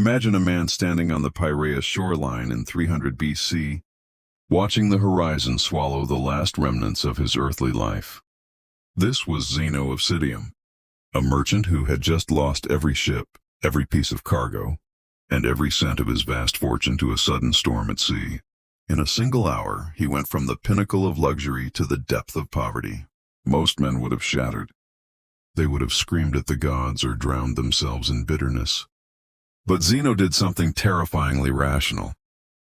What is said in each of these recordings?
Imagine a man standing on the Piraeus shoreline in 300 BC, watching the horizon swallow the last remnants of his earthly life. This was Zeno of Citium, a merchant who had just lost every ship, every piece of cargo, and every cent of his vast fortune to a sudden storm at sea. In a single hour, he went from the pinnacle of luxury to the depth of poverty. Most men would have shattered. They would have screamed at the gods or drowned themselves in bitterness. But Zeno did something terrifyingly rational.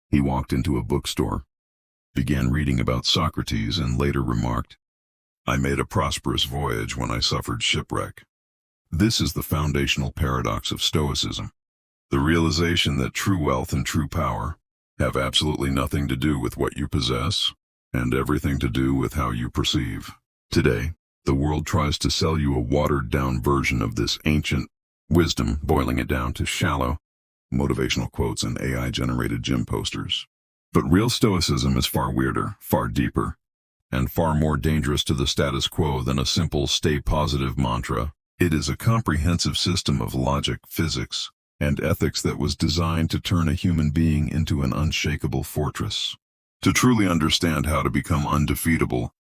He walked into a bookstore, began reading about Socrates, and later remarked, "I made a prosperous voyage when I suffered shipwreck." This is the foundational paradox of Stoicism, the realization that true wealth and true power have absolutely nothing to do with what you possess, and everything to do with how you perceive. Today, the world tries to sell you a watered-down version of this ancient wisdom, boiling it down to shallow, motivational quotes and AI-generated gym posters. But real Stoicism is far weirder, far deeper, and far more dangerous to the status quo than a simple stay positive mantra. It is a comprehensive system of logic, physics, and ethics that was designed to turn a human being into an unshakable fortress. To truly understand how to become undefeatable,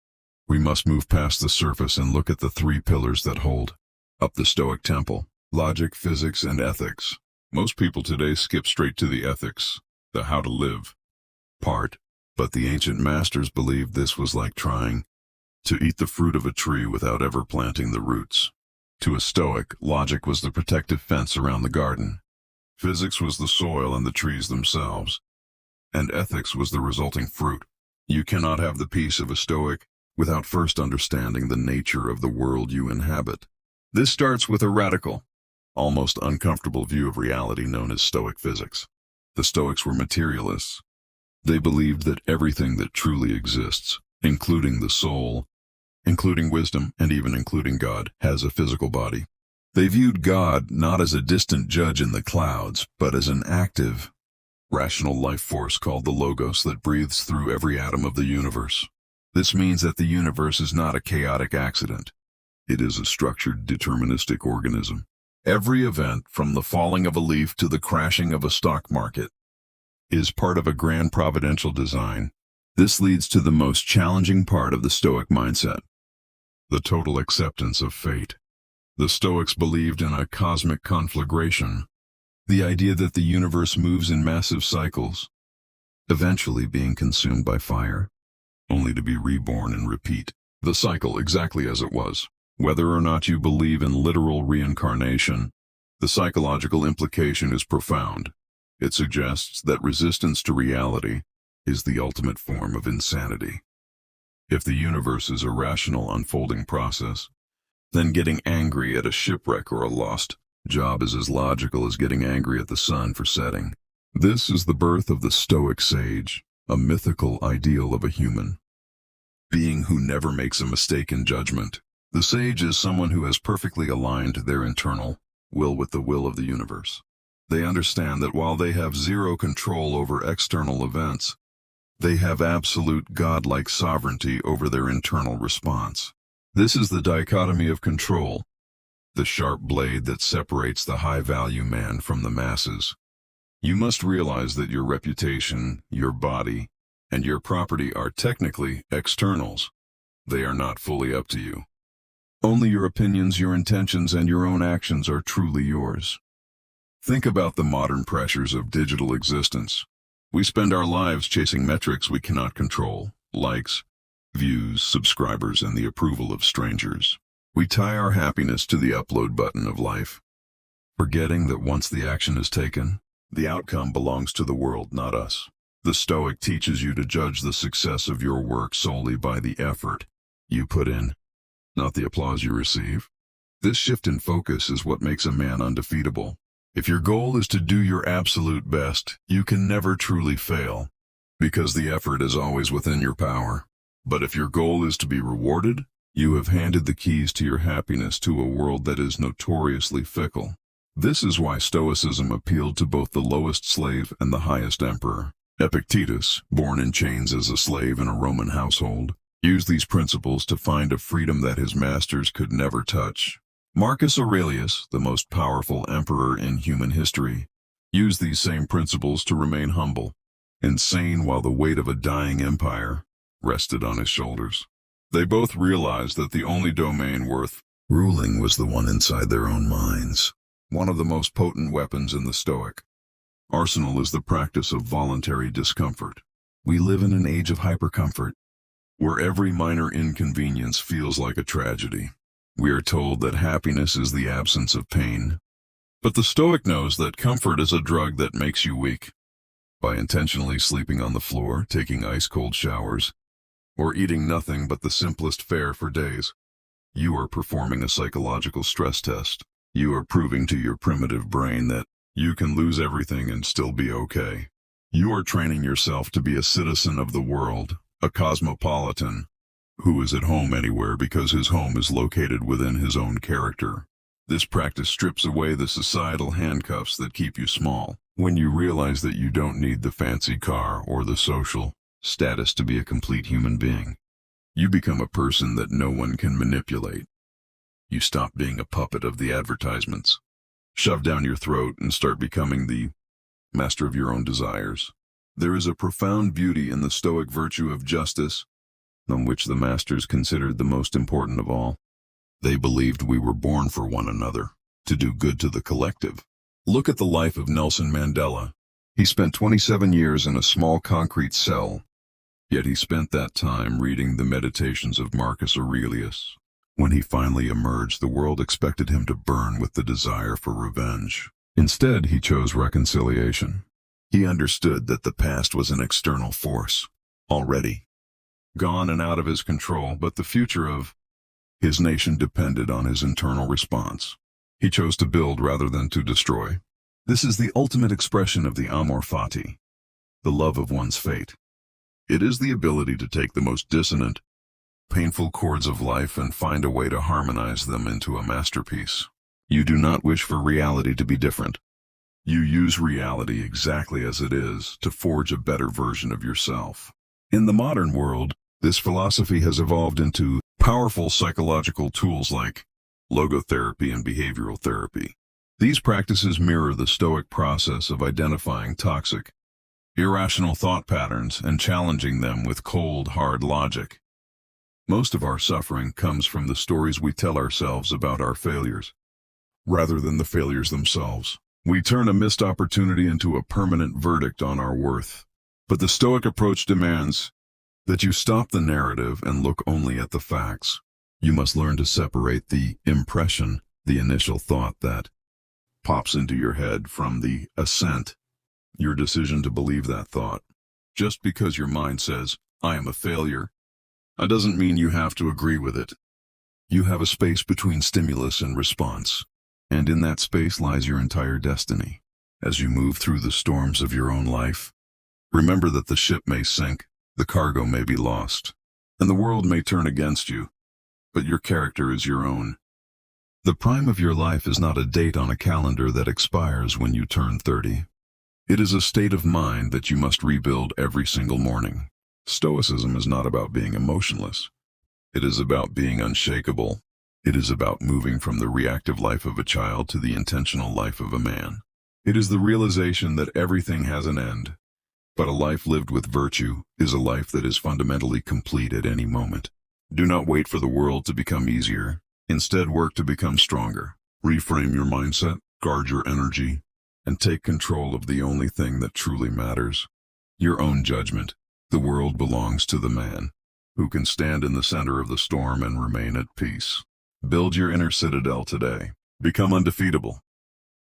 we must move past the surface and look at the three pillars that hold up the Stoic temple: logic, physics, and ethics. Most people today skip straight to the ethics, the how to live part, but the ancient masters believed this was like trying to eat the fruit of a tree without ever planting the roots. To a Stoic, logic was the protective fence around the garden. Physics was the soil and the trees themselves, and ethics was the resulting fruit. You cannot have the peace of a Stoic without first understanding the nature of the world you inhabit. This starts with a radical, almost uncomfortable view of reality known as Stoic physics. The Stoics were materialists. They believed that everything that truly exists, including the soul, including wisdom, and even including God, has a physical body. They viewed God not as a distant judge in the clouds, but as an active, rational life force called the Logos that breathes through every atom of the universe. This means that the universe is not a chaotic accident. It is a structured, deterministic organism. Every event, from the falling of a leaf to the crashing of a stock market, is part of a grand providential design. This leads to the most challenging part of the Stoic mindset: the total acceptance of fate. The Stoics believed in a cosmic conflagration, the idea that the universe moves in massive cycles, eventually being consumed by fire, only to be reborn and repeat the cycle exactly as it was. Whether or not you believe in literal reincarnation, the psychological implication is profound. It suggests that resistance to reality is the ultimate form of insanity. If the universe is a rational unfolding process, then getting angry at a shipwreck or a lost job is as logical as getting angry at the sun for setting. This is the birth of the Stoic Sage, a mythical ideal of a human being who never makes a mistake in judgment. The sage is someone who has perfectly aligned their internal will with the will of the universe. They understand that while they have zero control over external events, they have absolute godlike sovereignty over their internal response. This is the dichotomy of control, the sharp blade that separates the high-value man from the masses. You must realize that your reputation, your body, and your property are technically externals. They are not fully up to you. Only your opinions, your intentions, and your own actions are truly yours. Think about the modern pressures of digital existence. We spend our lives chasing metrics we cannot control: likes, views, subscribers, and the approval of strangers. We tie our happiness to the upload button of life, forgetting that once the action is taken, the outcome belongs to the world, not us. The Stoic teaches you to judge the success of your work solely by the effort you put in, not the applause you receive. This shift in focus is what makes a man undefeatable. If your goal is to do your absolute best, you can never truly fail, because the effort is always within your power. But if your goal is to be rewarded, you have handed the keys to your happiness to a world that is notoriously fickle. This is why Stoicism appealed to both the lowest slave and the highest emperor. Epictetus, born in chains as a slave in a Roman household, used these principles to find a freedom that his masters could never touch. Marcus Aurelius, the most powerful emperor in human history, used these same principles to remain humble and sane while the weight of a dying empire rested on his shoulders. They both realized that the only domain worth ruling was the one inside their own minds. One of the most potent weapons in the Stoic arsenal is the practice of voluntary discomfort. We live in an age of hypercomfort, where every minor inconvenience feels like a tragedy. We are told that happiness is the absence of pain, but the Stoic knows that comfort is a drug that makes you weak. By intentionally sleeping on the floor, taking ice-cold showers, or eating nothing but the simplest fare for days, you are performing a psychological stress test. You are proving to your primitive brain that you can lose everything and still be okay. You are training yourself to be a citizen of the world, a cosmopolitan, who is at home anywhere because his home is located within his own character. This practice strips away the societal handcuffs that keep you small. When you realize that you don't need the fancy car or the social status to be a complete human being, you become a person that no one can manipulate. You stop being a puppet of the advertisements, shove down your throat, and start becoming the master of your own desires. There is a profound beauty in the Stoic virtue of justice, on which the masters considered the most important of all. They believed we were born for one another, to do good to the collective. Look at the life of Nelson Mandela. He spent 27 years in a small concrete cell, yet he spent that time reading the meditations of Marcus Aurelius. When he finally emerged, the world expected him to burn with the desire for revenge. Instead, he chose reconciliation. He understood that the past was an external force, already gone and out of his control, but the future of his nation depended on his internal response. He chose to build rather than to destroy. This is the ultimate expression of the amor fati, the love of one's fate. It is the ability to take the most dissonant, painful chords of life and find a way to harmonize them into a masterpiece. You do not wish for reality to be different. You use reality exactly as it is to forge a better version of yourself. In the modern world, this philosophy has evolved into powerful psychological tools like logotherapy and behavioral therapy. These practices mirror the Stoic process of identifying toxic, irrational thought patterns and challenging them with cold, hard logic. Most of our suffering comes from the stories we tell ourselves about our failures, rather than the failures themselves. We turn a missed opportunity into a permanent verdict on our worth. But the Stoic approach demands that you stop the narrative and look only at the facts. You must learn to separate the impression, the initial thought that pops into your head, from the assent, your decision to believe that thought. Just because your mind says, "I am a failure," that doesn't mean you have to agree with it. You have a space between stimulus and response, and in that space lies your entire destiny. As you move through the storms of your own life, remember that the ship may sink, the cargo may be lost, and the world may turn against you, but your character is your own. The prime of your life is not a date on a calendar that expires when you turn 30. It is a state of mind that you must rebuild every single morning. Stoicism is not about being emotionless. It is about being unshakable. It is about moving from the reactive life of a child to the intentional life of a man. It is the realization that everything has an end, but a life lived with virtue is a life that is fundamentally complete at any moment. Do not wait for the world to become easier. Instead, work to become stronger. Reframe your mindset, guard your energy, and take control of the only thing that truly matters: your own judgment. The world belongs to the man who can stand in the center of the storm and remain at peace. Build your inner citadel today. Become undefeatable.